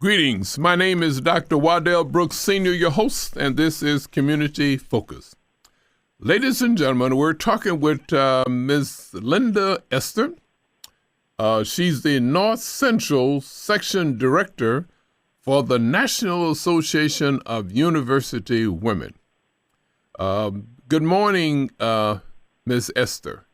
Greetings. My name is Dr. Waddell Brooks, Sr., your host, and this is Community Focus. Ladies and gentlemen, we're talking with Ms. Linda Ester. She's the North Central Section Director for the National Association of University Women. Good morning, Ms. Ester.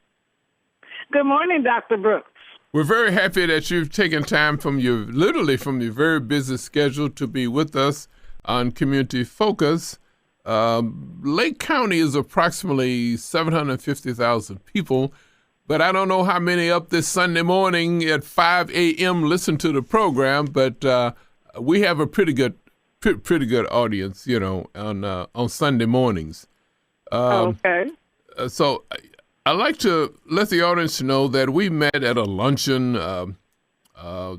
Good morning, Dr. Brooks. We're very happy that you've taken time from your very busy schedule to be with us on Community Focus. Lake County is approximately 750,000 people, but I don't know how many up this Sunday morning at 5 a.m. listen to the program, but we have a pretty good audience, on Sunday mornings. Okay. So I'd like to let the audience know that we met at a luncheon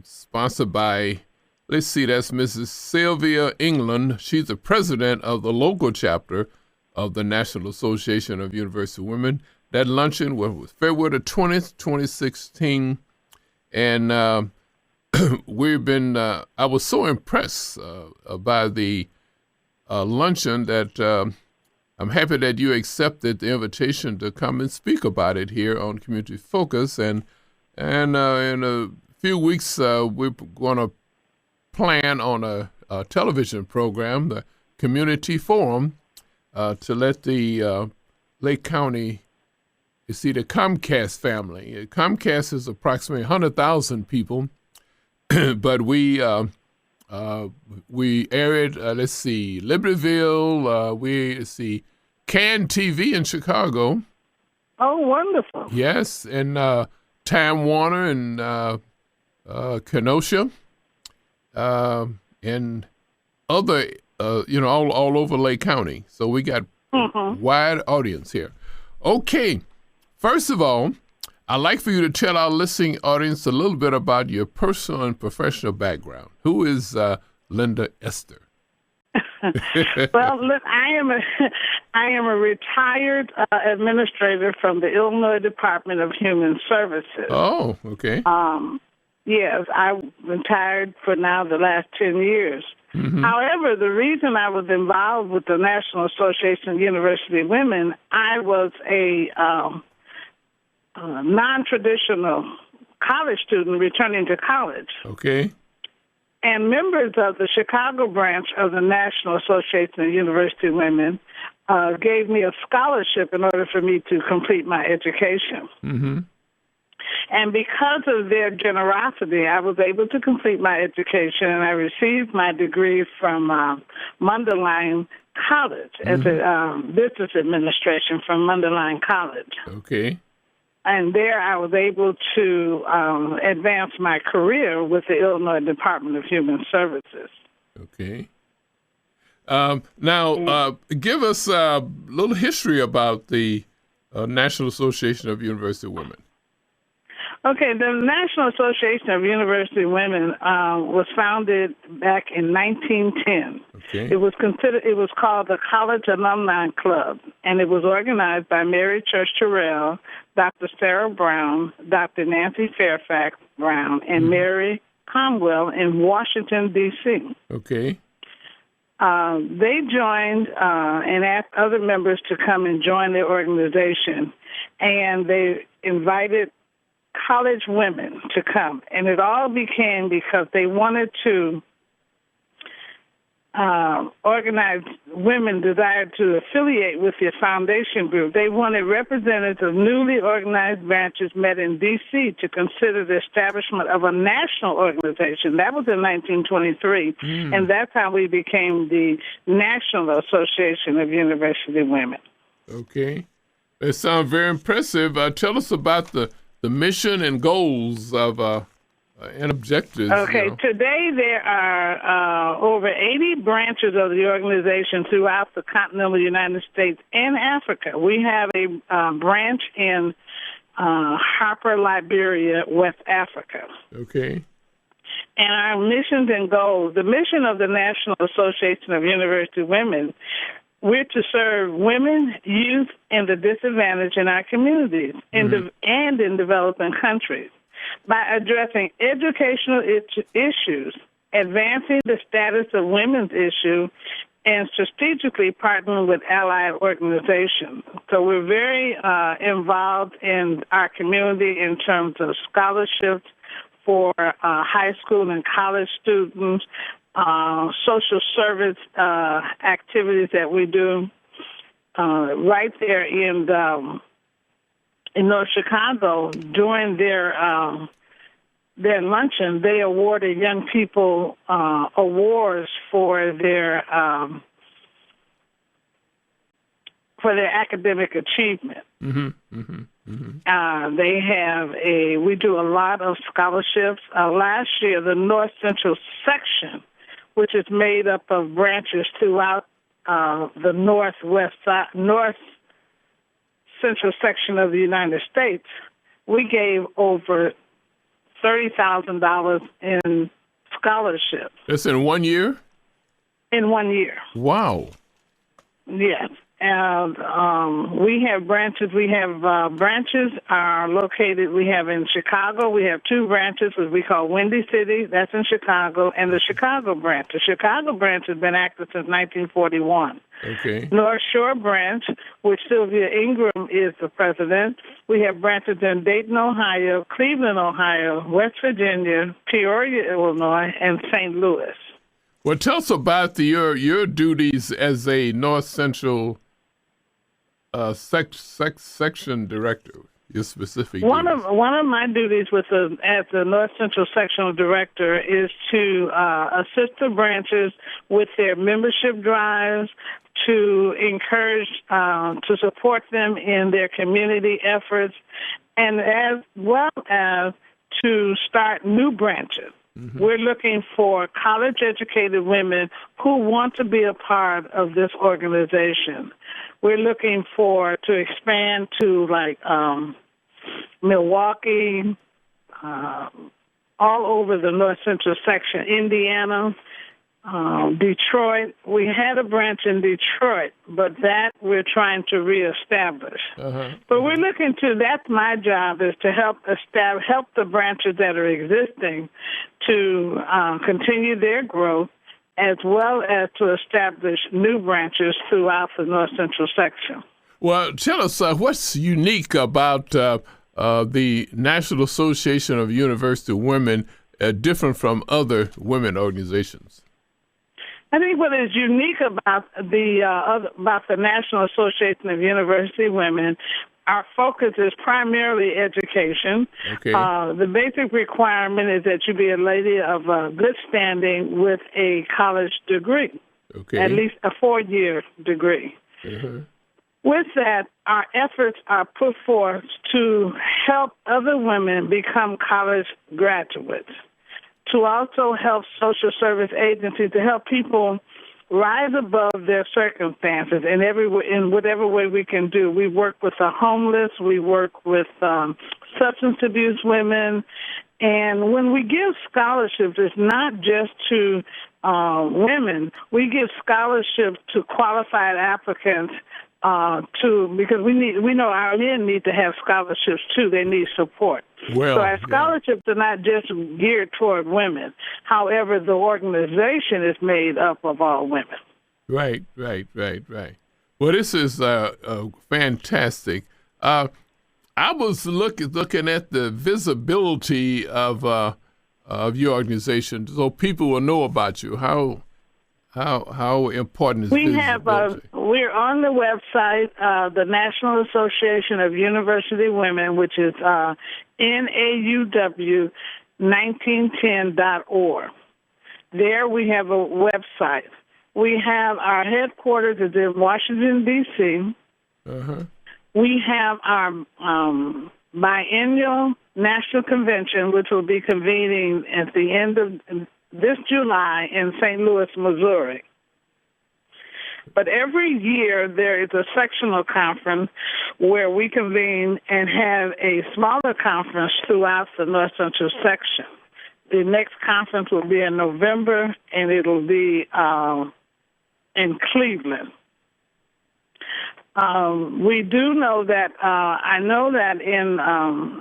sponsored by, that's Mrs. Sylvia England. She's the president of the local chapter of the National Association of University Women. That luncheon was February the 20th, 2016. And I was so impressed by the luncheon that I'm happy that you accepted the invitation to come and speak about it here on Community Focus. And in a few weeks, we're going to plan on a television program, the Community Forum, to let the Lake County, the Comcast family. Comcast is approximately 100,000 people, but we air it, Libertyville, Can TV in Chicago. Oh, wonderful. Yes, and Time Warner and Kenosha, and other, all over Lake County. So we got wide audience here. Okay, first of all, I'd like for you to tell our listening audience a little bit about your personal and professional background. Who is Linda Ester? Well, look, I am a retired administrator from the Illinois Department of Human Services. Oh, okay. Yes, I retired for now the last 10 years. Mm-hmm. However, the reason I was involved with the National Association of University Women, I was a non-traditional college student returning to college. Okay. And members of the Chicago branch of the National Association of University Women gave me a scholarship in order for me to complete my education. Mm-hmm. And because of their generosity, I was able to complete my education, and I received my degree from Mundelein College as a business administration from Mundelein College. Okay. And there I was able to advance my career with the Illinois Department of Human Services. Okay. Now, give us a little history about the National Association of University Women. Okay, the National Association of University Women was founded back in 1910. Okay. It was called the College Alumni Club, and it was organized by Mary Church Terrell, Dr. Sarah Brown, Dr. Nancy Fairfax Brown, and Mary Comwell in Washington, D.C. Okay. They joined and asked other members to come and join their organization, and they invited college women to come. And it all became because they wanted to organize women desired to affiliate with the foundation group. They wanted representatives of newly organized branches met in D.C. to consider the establishment of a national organization. That was in 1923, and that's how we became the National Association of University Women. Okay. That sounds very impressive. Tell us about the mission and goals of and objectives. Okay, today there are over 80 branches of the organization throughout the continental United States and Africa. We have a branch in Harper, Liberia, West Africa. Okay. And our missions and goals, the mission of the National Association of University Women, we're to serve women, youth, and the disadvantaged in our communities and in developing countries by addressing educational issues advancing the status of women's issue, and strategically partnering with allied organizations. So we're very involved in our community in terms of scholarships for high school and college students, social service activities that we do. Right there in North Chicago, during their luncheon, they awarded young people awards for their academic achievement. Mm-hmm, mm-hmm, mm-hmm. We do a lot of scholarships. Last year, the North Central section, which is made up of branches throughout the North Central section of the United States, we gave over $30,000 in scholarships. That's in 1 year? In 1 year. Wow. Yes. And we have branches. Branches are located. We have in Chicago. We have 2 branches, which we call Windy City. That's in Chicago, and the Chicago branch. The Chicago branch has been active since 1941. Okay. North Shore branch, which Sylvia Ingram is the president. We have branches in Dayton, Ohio, Cleveland, Ohio, West Virginia, Peoria, Illinois, and St. Louis. Well, tell us about your duties as a North Central section director. Your specific one duties. of my duties as the North Central sectional director is to assist the branches with their membership drives, to encourage, to support them in their community efforts, and as well as to start new branches. Mm-hmm. We're looking for college-educated women who want to be a part of this organization. We're looking to expand to Milwaukee, all over the North Central section, Indiana, Detroit. We had a branch in Detroit, but that we're trying to reestablish. Uh-huh. But we're looking that's my job, is to help the branches that are existing to continue their growth, as well as to establish new branches throughout the North Central section. Well, tell us what's unique about the National Association of University Women, different from other women organizations. I think what is unique about the National Association of University Women, our focus is primarily education. Okay. The basic requirement is that you be a lady of good standing with a college degree, okay, at least a 4-year degree. Uh-huh. With that, our efforts are put forth to help other women become college graduates, to also help social service agencies, to help people rise above their circumstances in whatever way we can do. We work with the homeless. We work with substance abuse women. And when we give scholarships, it's not just to women. We give scholarships to qualified applicants because we know our men need to have scholarships too. They need support. Well, so our scholarships are not just geared toward women. However, the organization is made up of all women. Right. Well, this is fantastic. I was looking at the visibility of your organization, so people will know about you. How important is visibility? We're on the website, the National Association of University Women, which is NAUW1910.org. There we have a website. We have our headquarters is in Washington, D.C. Uh-huh. We have our biennial national convention, which will be convening at the end of this July in St. Louis, Missouri. But every year there is a sectional conference where we convene and have a smaller conference throughout the North Central section. The next conference will be in November, and it'll be in Cleveland. We do know that, I know that in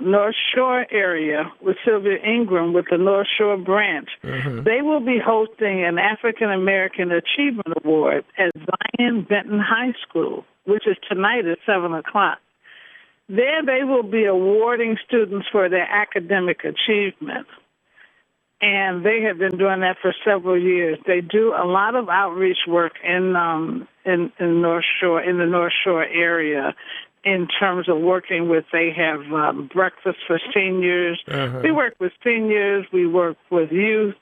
North Shore area with Sylvia Ingram with the North Shore branch, they will be hosting an African American Achievement Award at Zion Benton High School, which is tonight at 7 o'clock. There they will be awarding students for their academic achievement. And they have been doing that for several years. They do a lot of outreach work in North Shore, in the North Shore area, in terms of working with. They have breakfast for seniors. We work with seniors. We work with youth,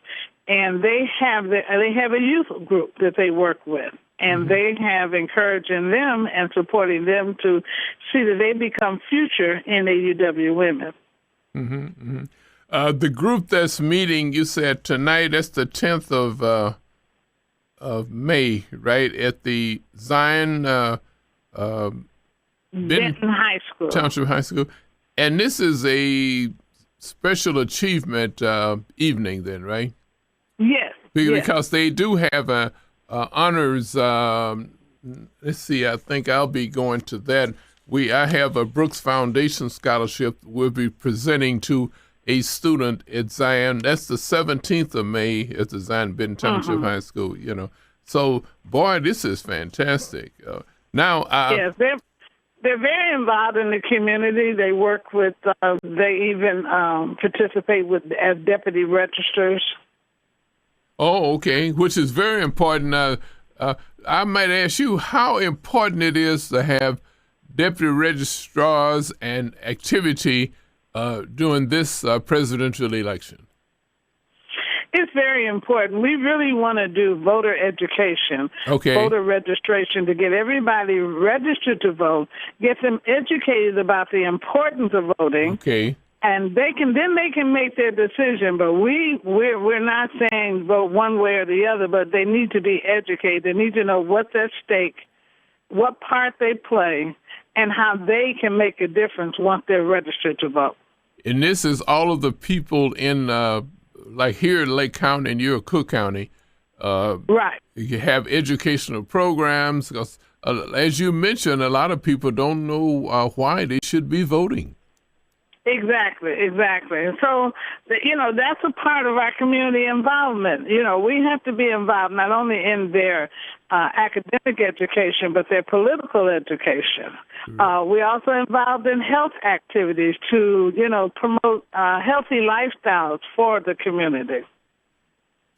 and they have a youth group that they work with, and they have encouraging them and supporting them to see that they become future NAUW women. The group that's meeting, you said tonight, that's the 10th of May, right, at the Zion Benton High School. Township High School. And this is a special achievement evening then, right? Yes. Because they do have a honors, let's see, I think I'll be going to that. I have a Brooks Foundation scholarship we'll be presenting to a student at Zion. That's the 17th of May at the Zion Benton Township High School, So, boy, this is fantastic. Yes, they're very involved in the community. They work with, they even participate as deputy registrars. Oh, okay, which is very important. I might ask you how important it is to have deputy registrars and activity during this presidential election. It's very important. We really want to do voter education, voter registration, to get everybody registered to vote, get them educated about the importance of voting. And they can make their decision. But we're not saying vote one way or the other, but they need to be educated. They need to know what's at stake, what part they play, and how they can make a difference once they're registered to vote. And this is all of the people in, like here in Lake County and you're Cook County. Right. You have educational programs. Because, as you mentioned, a lot of people don't know why they should be voting. Exactly. And so, that's a part of our community involvement. We have to be involved not only in their academic education, but their political education. We're also involved in health activities to, promote healthy lifestyles for the community.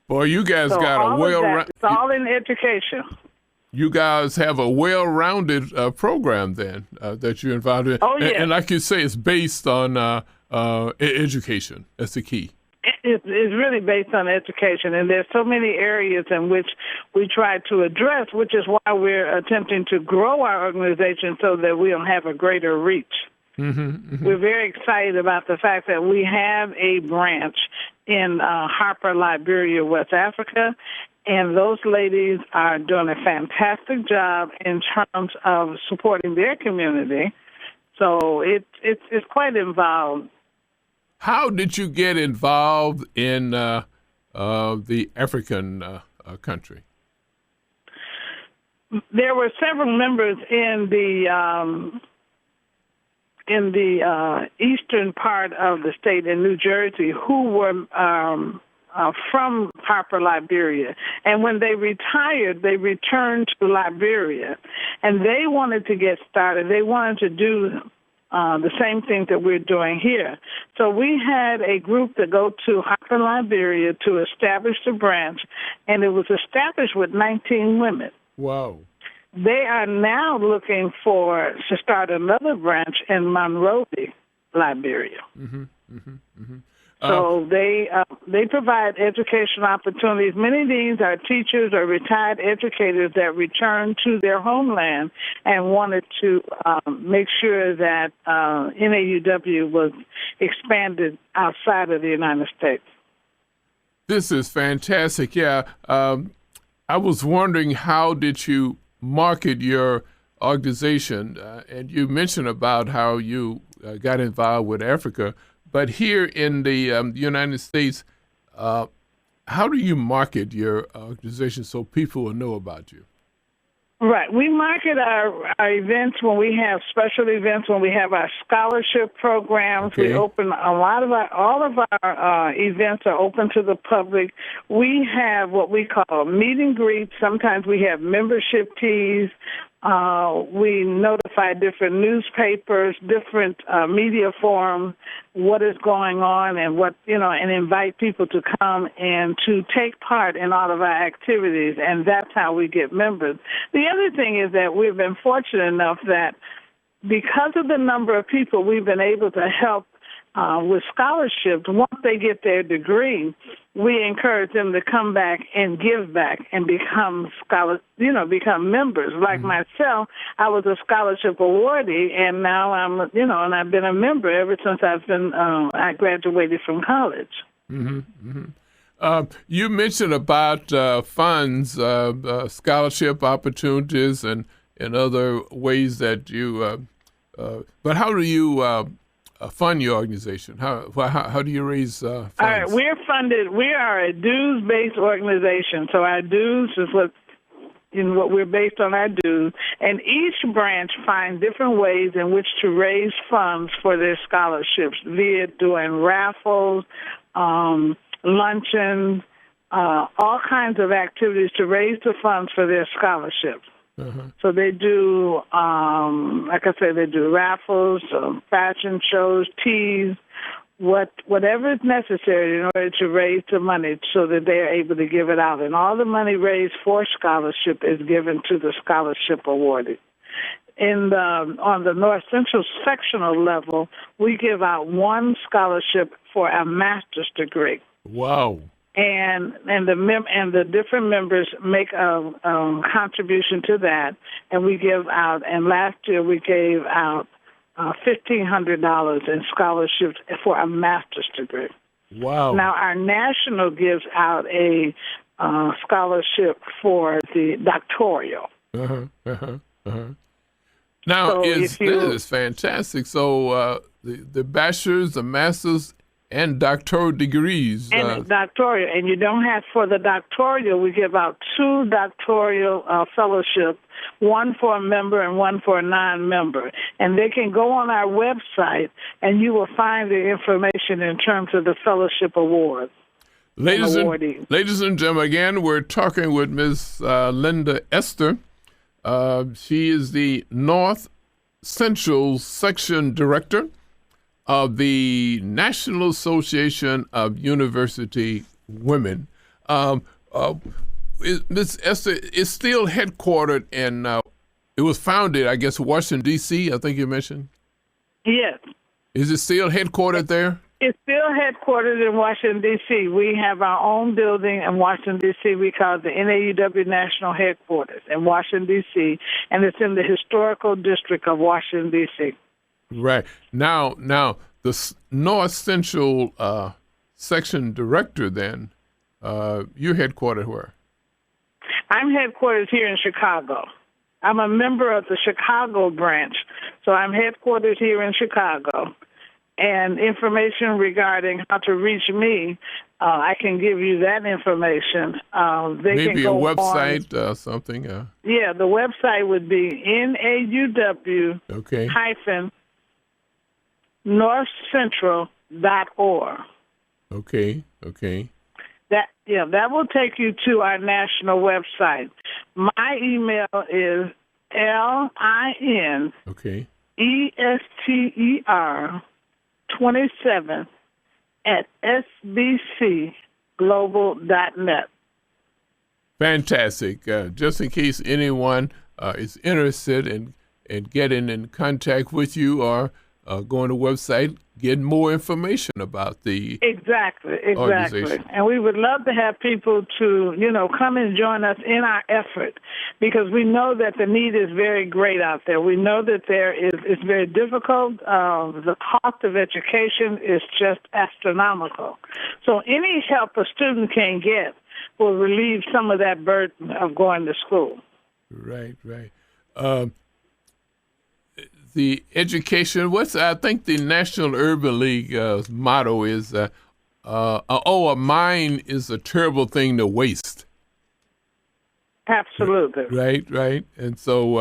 Boy, you guys got a it's all in education. You guys have a well-rounded program then that you're involved in. Oh, yeah. And like you say, it's based on education. That's the key. It's really based on education, and there's so many areas in which we try to address, which is why we're attempting to grow our organization so that we'll have a greater reach. We're very excited about the fact that we have a branch in Harper, Liberia, West Africa, and those ladies are doing a fantastic job in terms of supporting their community. So it's quite involved. How did you get involved in the African country? There were several members in the eastern part of the state in New Jersey who were from Harper, Liberia. And when they retired, they returned to Liberia. And they wanted to get started. They wanted to do the same thing that we're doing here. So we had a group that go to Harper, Liberia to establish the branch, and it was established with 19 women. Wow. They are now looking to start another branch in Monrovia, Liberia. So they provide educational opportunities. Many of these are teachers or retired educators that returned to their homeland and wanted to make sure that NAUW was expanded outside of the United States. This is fantastic. Yeah, I was wondering, how did you market your organization? And you mentioned about how you got involved with Africa. But here in the United States, how do you market your organization so people will know about you? Right. We market our events when we have special events, when we have our scholarship programs. We Okay. open all of our events are open to the public. We have what we call meet and greet. Sometimes we have membership teas. We notify different newspapers, different media forums, what is going on and and invite people to come and to take part in all of our activities. And that's how we get members. The other thing is that we've been fortunate enough that because of the number of people we've been able to help with scholarships, once they get their degree, we encourage them to come back and give back and become become members. Like myself, I was a scholarship awardee, and now and I've been a member ever since I graduated from college. You mentioned about funds, scholarship opportunities, and other ways that you. But how do you fund your organization? How do you raise funds? All right, we're funded. We are a dues-based organization, so our dues is what we're based on our dues, and each branch finds different ways in which to raise funds for their scholarships, be it doing raffles, luncheons, all kinds of activities to raise the funds for their scholarships. So they do, like I said, they do raffles, fashion shows, teas, whatever is necessary in order to raise the money so that they are able to give it out. And all the money raised for scholarship is given to the scholarship awardee. On the North Central sectional level, we give out one scholarship for a master's degree. Wow. And the different members make a contribution to that, and we give out. And last year we gave out $1,500 in scholarships for a master's degree. Wow. Now our national gives out a scholarship for the doctoral. Now, So this is fantastic. So the bachelor's, the master's, and doctoral degrees. And doctoral. And you don't have, for the doctoral, we give out 2 doctoral fellowships, one for a member and one for a non-member. And they can go on our website, and you will find the information in terms of the fellowship awards. Ladies and gentlemen, again, we're talking with Ms. Linda Ester. She is the North Central Section Director of the National Association of University Women. Ms. Esther is still headquartered in, it was founded, I guess, Washington, D.C., I think you mentioned? Yes. Is it still headquartered there? It's still headquartered in Washington, D.C. We have our own building in Washington, D.C. We call it the NAUW National Headquarters in Washington, D.C., and it's in the historical district of Washington, D.C. Right. Now, the North Central Section Director, then, you're headquartered where? I'm headquartered here in Chicago. I'm a member of the Chicago branch, so I'm headquartered here in Chicago. And information regarding how to reach me, I can give you that information. Maybe a website, something. Yeah, the website would be NAUW hyphen northcentral.org. Okay. That will take you to our national website. My email is LIN ESTER 27 at sbcglobal.net. Fantastic. Just in case anyone is interested in getting in contact with you or going to the website, getting more information about the organization. And we would love to have people to, come and join us in our effort, because we know that the need is very great out there. We know that it's very difficult. The cost of education is just astronomical. So any help a student can get will relieve some of that burden of going to school. Right. The education, I think the National Urban League motto is, a mind is a terrible thing to waste. Absolutely. Right. And so,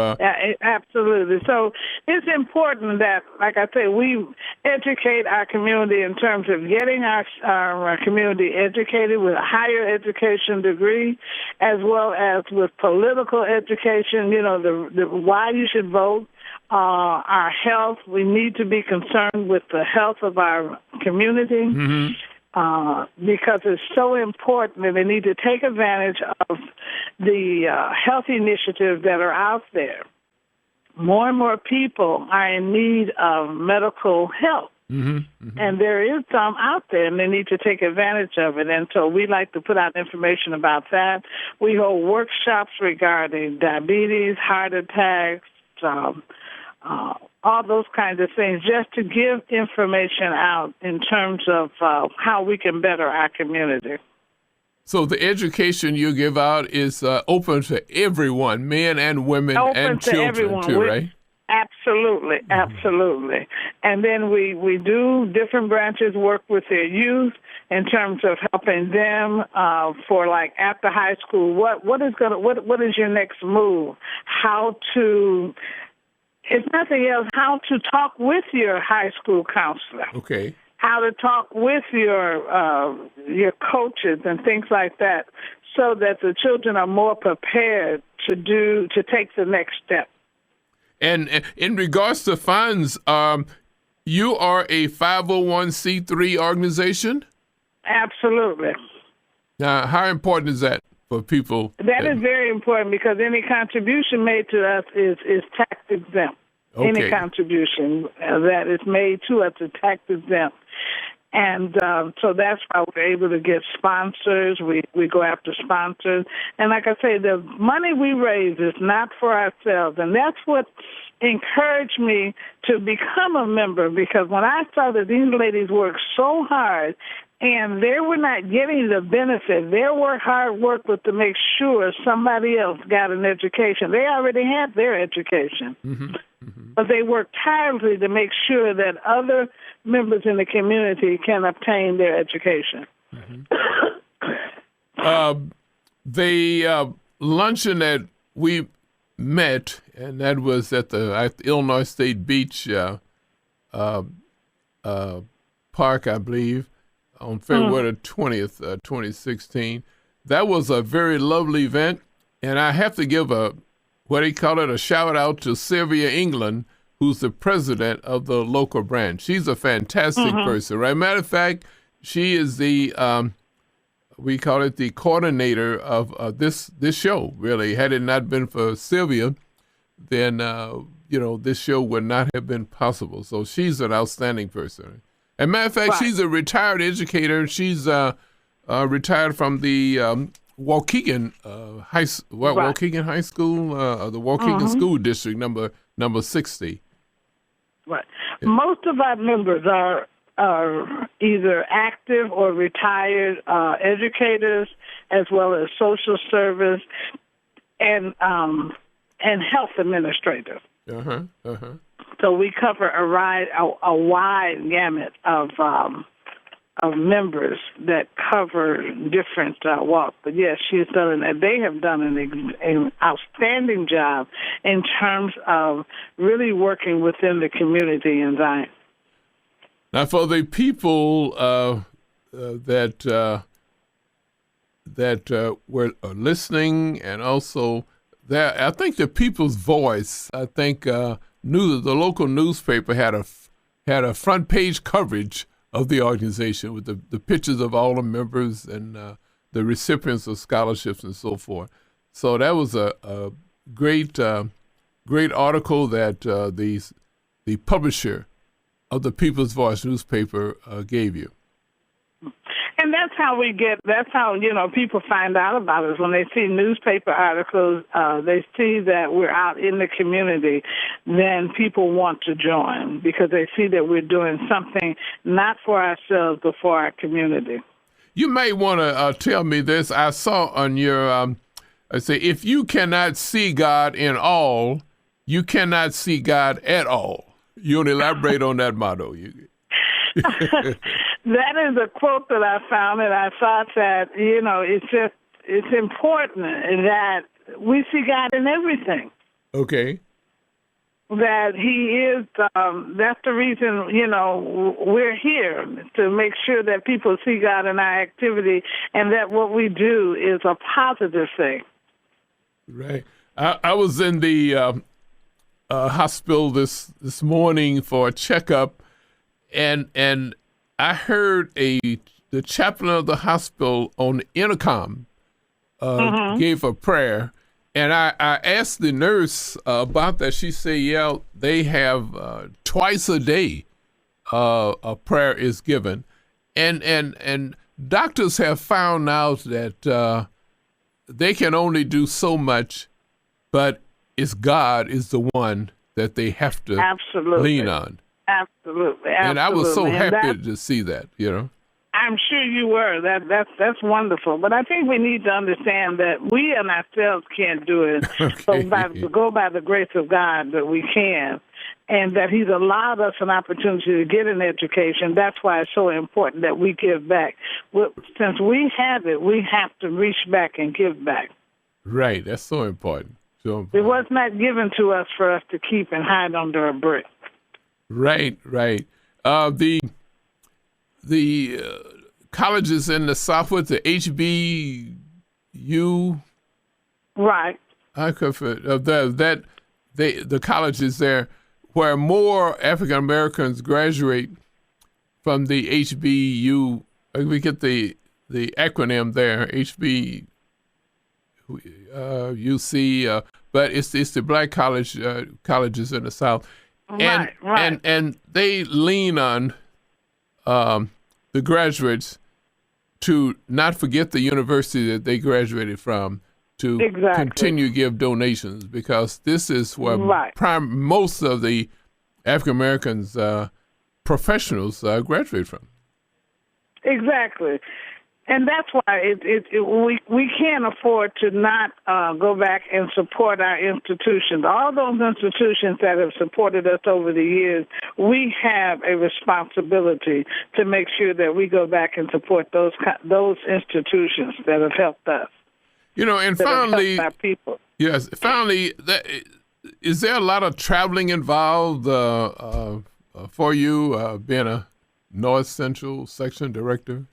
Absolutely. So it's important that, like I say, we educate our community in terms of getting our community educated with a higher education degree, as well as with political education, the why you should vote. Our health, we need to be concerned with the health of our community. mm-hmm. Because it's so important, and they need to take advantage of the health initiatives that are out there. More and more people are in need of medical help, and there is some out there, and they need to take advantage of it. And so we like to put out information about that. We hold workshops regarding diabetes, heart attacks, all those kinds of things, just to give information out in terms of how we can better our community. So the education you give out is open to everyone, men and women open and to children everyone. too, right? Absolutely, absolutely. And then we do different branches work with their youth in terms of helping them for like after high school. What is your next move? How to, if nothing else, how to talk with your high school counselor. Okay. How to talk with your coaches and things like that, so that the children are more prepared to take the next step. And in regards to funds, you are a 501c3 organization? Absolutely. Now, how important is that for people? That is very important, because any contribution made to us is tax exempt. Okay. Any contribution that is made to us is tax exempt. And so that's why we're able to get sponsors. We go after sponsors. And like I say, the money we raise is not for ourselves. And that's what encouraged me to become a member, because when I saw that these ladies work so hard and they were not getting the benefit, their hard work was to make sure somebody else got an education. They already had their education. But they work tirelessly to make sure that other members in the community can obtain their education. The luncheon that we met, and that was at the Illinois State Beach Park, I believe, on February 20th, 2016. That was a very lovely event, and I have to give a shout out to Sylvia England, who's the president of the local branch. She's a fantastic person, right? Matter of fact, she is the, we call it the coordinator of this show, really. Had it not been for Sylvia, then, this show would not have been possible. So she's an outstanding person. And matter of fact, she's a retired educator. She's retired from the Waukegan Waukegan High School, the Waukegan School District, number 60. Right. Yeah. Most of our members are either active or retired educators, as well as social service and health administrators. So we cover a wide gamut of members that cover different walks. But yes, they have done an outstanding job in terms of really working within the community in Zion. Now, for the people that were listening, and also that, I think the People's Voice, the local newspaper had a front page coverage of the organization with the pictures of all the members and the recipients of scholarships and so forth. So that was a great article that the publisher of the People's Voice newspaper gave you. And that's how people find out about us. When they see newspaper articles, they see that we're out in the community, then people want to join, because they see that we're doing something not for ourselves, but for our community. You may want to tell me this. I saw on your, if you cannot see God in all, you cannot see God at all. You want to elaborate on that motto? That is a quote that I found, and I thought that, it's important that we see God in everything. Okay. That he is, that's the reason, we're here, to make sure that people see God in our activity and that what we do is a positive thing. Right. I was in the hospital this morning for a checkup, and I heard the chaplain of the hospital on the intercom gave a prayer. And I asked the nurse about that. She said, yeah, they have twice a day a prayer is given. And doctors have found out that they can only do so much, but it's God is the one that they have to lean on. Absolutely. And I was so happy to see that, I'm sure you were. That's wonderful. But I think we need to understand that we and ourselves can't do it. Okay. So go by the grace of God that we can, and that he's allowed us an opportunity to get an education. That's why it's so important that we give back. Since we have it, we have to reach back and give back. Right. That's so important. It was not given to us for us to keep and hide under a brick. Right. The colleges in the Southwest, the HBU. Right. The colleges there where more African Americans graduate from the HBU. We get the acronym there, HBUC, but it's the black colleges in the South, Right. and they lean on the graduates to not forget the university that they graduated from, to continue to give donations, because this is where most of the African Americans professionals graduate from. Exactly. And that's why we can't afford to not go back and support our institutions. All those institutions that have supported us over the years, we have a responsibility to make sure that we go back and support those institutions that have helped us. And finally, our people. Yes, finally, is there a lot of traveling involved for you, being a North Central Section Director?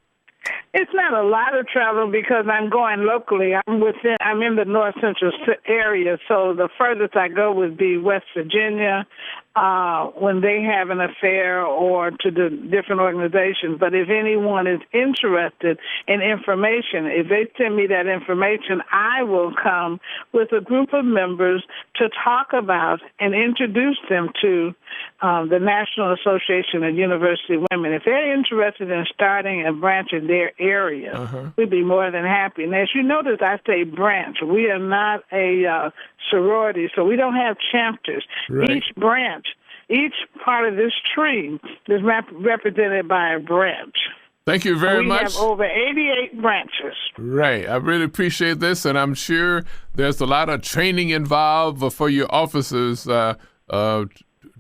It's not a lot of travel because I'm going locally. I'm in the North Central area, so the furthest I go would be West Virginia when they have an affair, or to the different organizations. But if anyone is interested in information, if they send me that information, I will come with a group of members to talk about and introduce them to the National Association of University Women. If they're interested in starting a branch in their area, we'd be more than happy. And as you notice, I say branch. We are not a sorority, so we don't have chapters. Right. Each branch, each part of this tree is represented by a branch. Thank you very much. We have over 88 branches. Right. I really appreciate this, and I'm sure there's a lot of training involved for your officers, the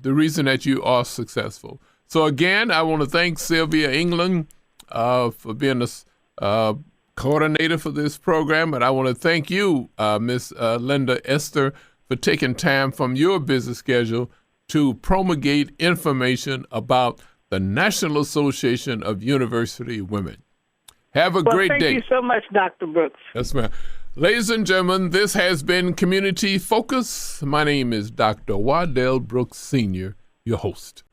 reason that you are successful. So again, I want to thank Sylvia England for being the coordinator for this program, and I want to thank you, Miss Linda Ester, for taking time from your busy schedule to promulgate information about the National Association of University Women. Have a great day. Thank you so much, Dr. Brooks. Yes, ma'am. Ladies and gentlemen, this has been Community Focus. My name is Dr. Waddell Brooks, Sr., your host.